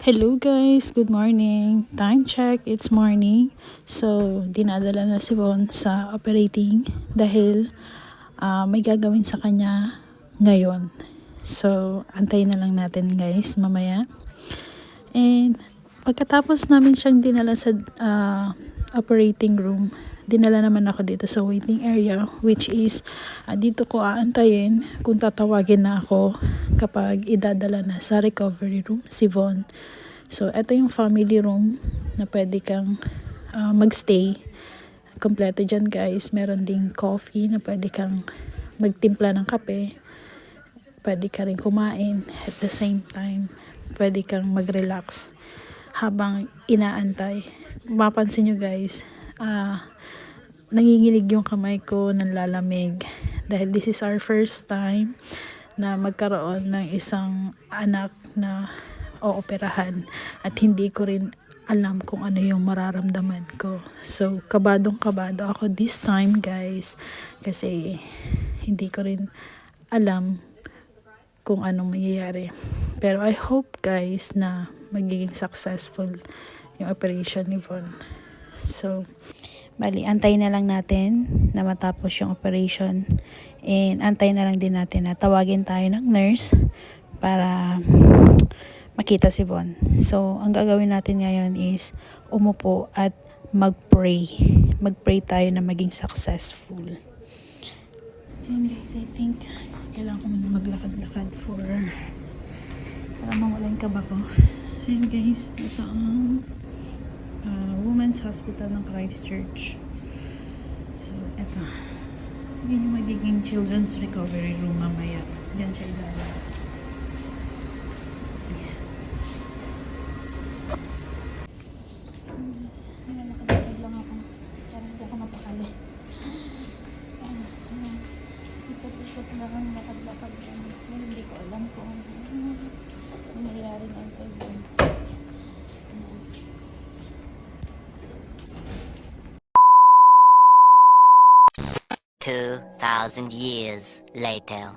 Hello guys, good morning. Time check, it's morning. So, dinadala na si Von sa operating dahil may gagawin sa kanya ngayon. So, antayin na lang natin guys mamaya. And pagkatapos namin siyang dinala sa operating room, dinala naman ako dito sa waiting area, which is dito ko aantayin kung tatawagin na ako kapag idadala na sa recovery room si Von. So, ito yung family room na pwede kang magstay. Kompleto dyan guys. Meron ding coffee na pwede kang magtimpla ng kape. Pwede ka rin kumain at the same time. Pwede kang mag-relax habang inaantay. Mapansin nyo guys, nanginginig yung kamay ko, nanlalamig. Dahil this is our first time na magkaroon ng isang anak na ooperahan at hindi ko rin alam kung ano yung mararamdaman ko. So, kabadong kabado ako this time guys kasi hindi ko rin alam kung anong mangyayari. Pero I hope guys na magiging successful yung operation ni Von. So, bali, antay na lang natin na matapos yung operation and antay na lang din natin na tawagin tayo ng nurse para makita si Von. So, ang gagawin natin ngayon is umupo at mag-pray. Mag-pray tayo na maging successful. And guys, I think kailangan ko muna maglakad-lakad para mawalan ka ba ko. And guys, ito ang Women's Hospital ng Christchurch. So, ito. Yun yung magiging children's recovery room mamaya. Diyan siya ilalagay. Nilalakad-lakad lang ako. Parang hindi ako mapakali. Ikot-ikot lang, lakad-lakad lang. Hindi ko alam kung ano nangyayari na ito. 2,000 years later.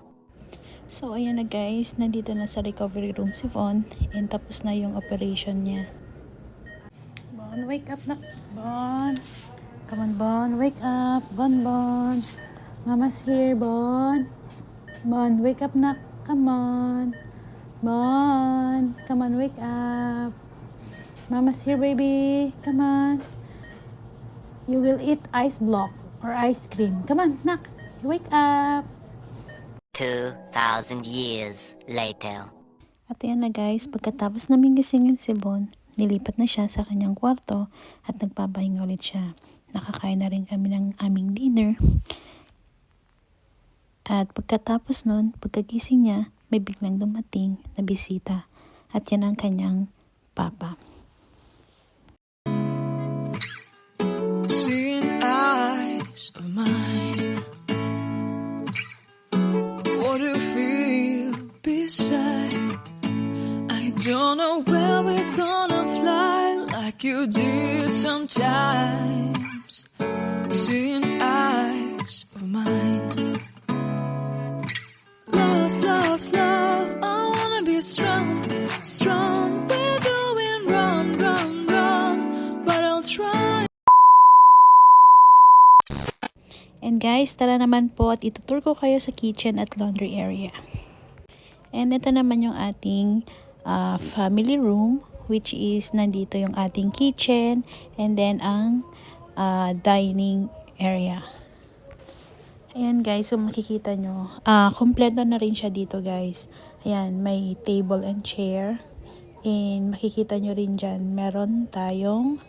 So, ayan na guys. Nandito na sa recovery room si Von. And tapos na yung operation niya. Bon, wake up na. Bon. Come on, Bon. Wake up. Bon. Mama's here, Bon. Bon, wake up na. Come on. Bon. Come on, wake up. Mama's here, baby. Come on. You will eat ice block or ice cream. Come on, nak. Wake up. 2,000 years later. At yan na guys, pagkatapos namin gisingin si Bon, nilipat na siya sa kanyang kwarto at nagpapahinga ulit siya. Nakakain na rin kami ng aming dinner. At pagkatapos nun, pagkagising niya, may biglang dumating na bisita. At yan ang kanyang papa. Seeing eyes of mine, what do you feel beside? I don't know where we're gonna fly like you did sometimes. Seeing eyes of mine, love, I wanna be strong. We're doing wrong, but I'll try. And guys, tara naman po at itutur ko kayo sa kitchen at laundry area. And ito naman yung ating family room, which is nandito yung ating kitchen and then ang dining area. Ayan guys, so makikita nyo, kompleto na rin siya dito guys. Ayan, may table and chair. And makikita nyo rin dyan, meron tayong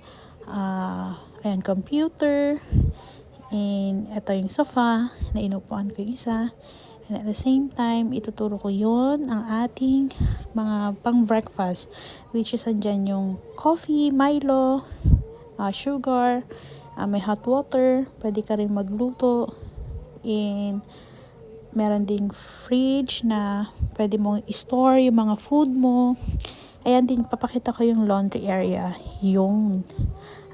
ayan, computer. And ito yung sofa na inupuan ko yung isa. And at the same time, ituturo ko yon ang ating mga pang breakfast, which is andyan yung coffee, Milo, sugar, may hot water, pwede ka rin magluto, and meron ding fridge na pwede mong i-store yung mga food mo. Ayan din, papakita ko yung laundry area.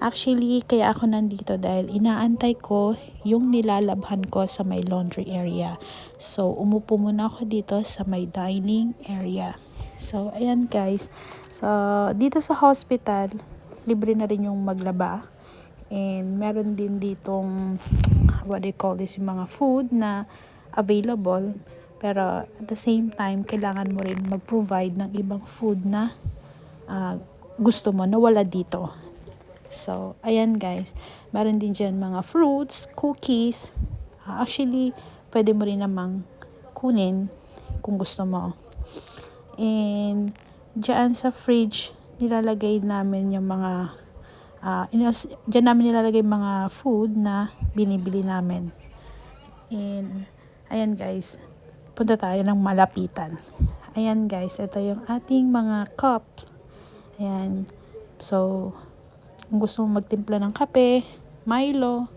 Actually, kaya ako nandito dahil inaantay ko yung nilalabhan ko sa may laundry area. So, umupo muna ako dito sa may dining area. So, ayan guys. So, dito sa hospital, libre na rin yung maglaba. And meron din ditong, what do you call this, yung mga food na available. Pero at the same time, kailangan mo rin mag-provide ng ibang food na gusto mo na wala dito. So, ayan guys. Meron din dyan mga fruits, cookies. Actually, pwede mo rin namang kunin kung gusto mo. And dyan sa fridge, nilalagay namin yung mga dyan namin nilalagay mga food na binibili namin. And ayan guys, punta tayo ng malapitan. Ayan guys, ito yung ating mga cup. Ayan. So, kung gusto mong magtimpla ng kape, Milo,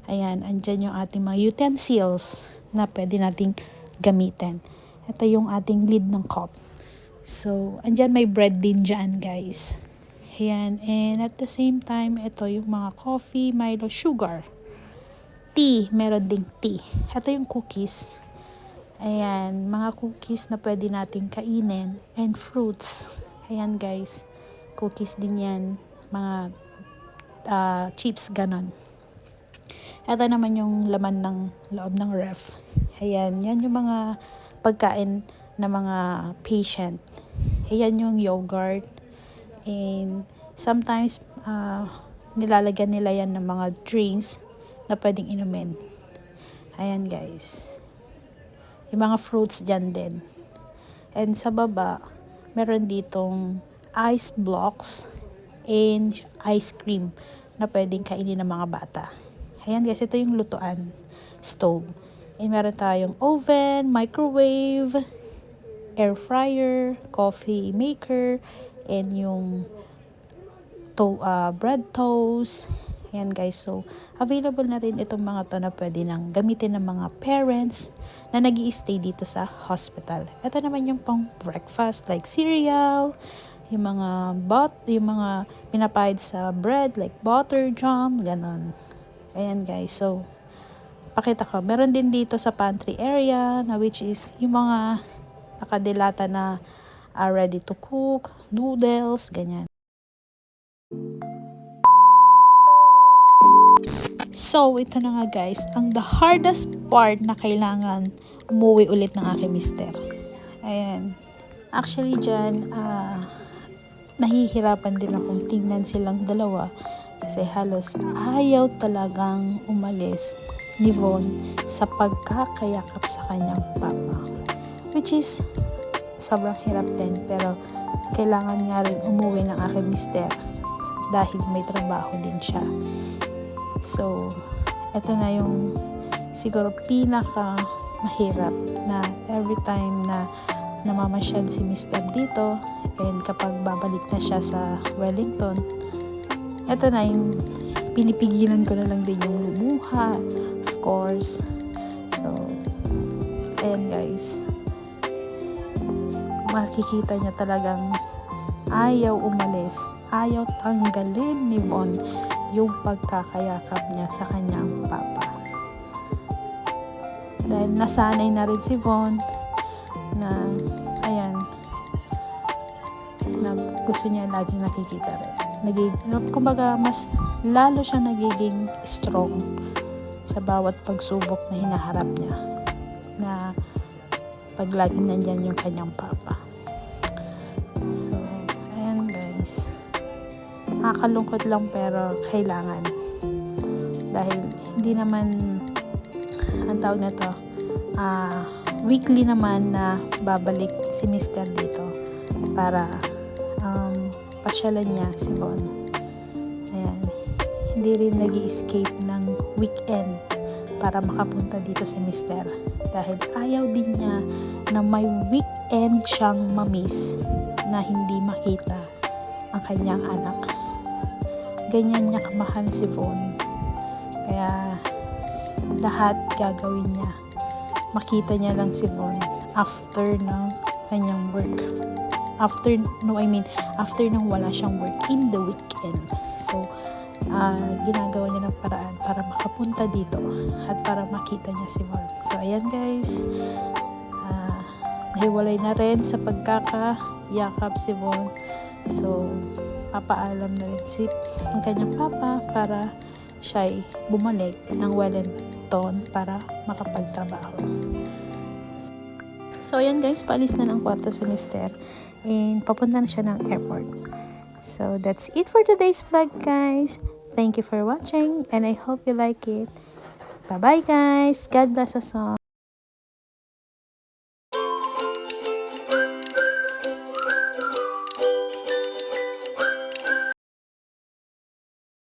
ayan, andyan yung ating mga utensils na pwede nating gamitin. Ito yung ating lid ng cup. So, andyan may bread din dyan, guys. Ayan, and at the same time, ito yung mga coffee, Milo, sugar. Tea, meron ding tea. Ito yung cookies. Ayan, mga cookies na pwede nating kainin. And fruits. Ayan, guys. Cookies din yan. Mga chips, ganon. Ito naman yung laman ng loob ng ref. Ayan, yan yung mga pagkain na mga patient. Ayan yung yogurt. And sometimes, nilalagyan nila yan ng mga drinks na pwedeng inumin. Ayan guys. Yung mga fruits dyan din. And sa baba, meron ditong ice blocks and ice cream na pwedeng kainin ng mga bata. Ayan guys, ito yung lutuan. Stove. And meron tayong oven, microwave, air fryer, coffee maker, and yung bread toast. Ayan guys, so available na rin itong mga to na pwede nang gamitin ng mga parents na nag-i-stay dito sa hospital. Ito naman yung pang breakfast like cereal, yung mga pinapahid sa bread like butter, jam, ganon. Ayan guys, so pakita ko. Meron din dito sa pantry area na which is yung mga nakadilata na ready to cook, noodles, ganyan. So, ito na nga guys, ang the hardest part na kailangan umuwi ulit ng aking mister. Ayan. Actually dyan, nahihirapan din akong tingnan silang dalawa kasi halos ayaw talagang umalis ni Von sa pagkakayakap sa kanyang papa. Which is, sobrang hirap din pero kailangan nga rin umuwi ng aking mister dahil may trabaho din siya. So, eto na yung siguro pinaka mahirap na every time na namamasyal si mister dito and kapag babalik na siya sa Wellington, eto na yung pinipigilan ko na lang din yung lumuha, of course. So, ayan guys, makikita niya talagang ayaw umalis, ayaw tanggalin ni Von yung pagkakayakap niya sa kanyang papa. Dahil nasanay na rin si Von na ayan, na gusto niya laging nakikita rin. Kumbaga, mas lalo siya nagiging strong sa bawat pagsubok na hinaharap niya na pag laging nandyan yung kanyang papa. So, ayan guys. Nakakalungkot lang pero kailangan. Dahil hindi naman ang tawag na to, weekly naman na babalik si mister dito para pasyalan niya si Von. Ayan. Hindi rin nag-i-escape ng weekend para makapunta dito si mister. Dahil ayaw din niya na may weekend siyang mamiss na hindi makita ang kanyang anak. Ganyan niya kamahal si Von. Kaya lahat gagawin niya. Makita niya lang si Von after ng kanyang work. After nang wala siyang work in the weekend. So, ginagawa niya ng paraan para makapunta dito at para makita niya si Von. So, ayan guys. nahiwalay na rin sa pagkakayakap si Von. So, papaalam na rin si ang kanyang papa para siya'y bumalik ng Wellington para makapagtrabaho. So, ayan guys, paalis na ng kwarto si Mister and papunta na siya ng airport. So, that's it for today's vlog, guys. Thank you for watching and I hope you like it. Bye-bye, guys. God bless us all.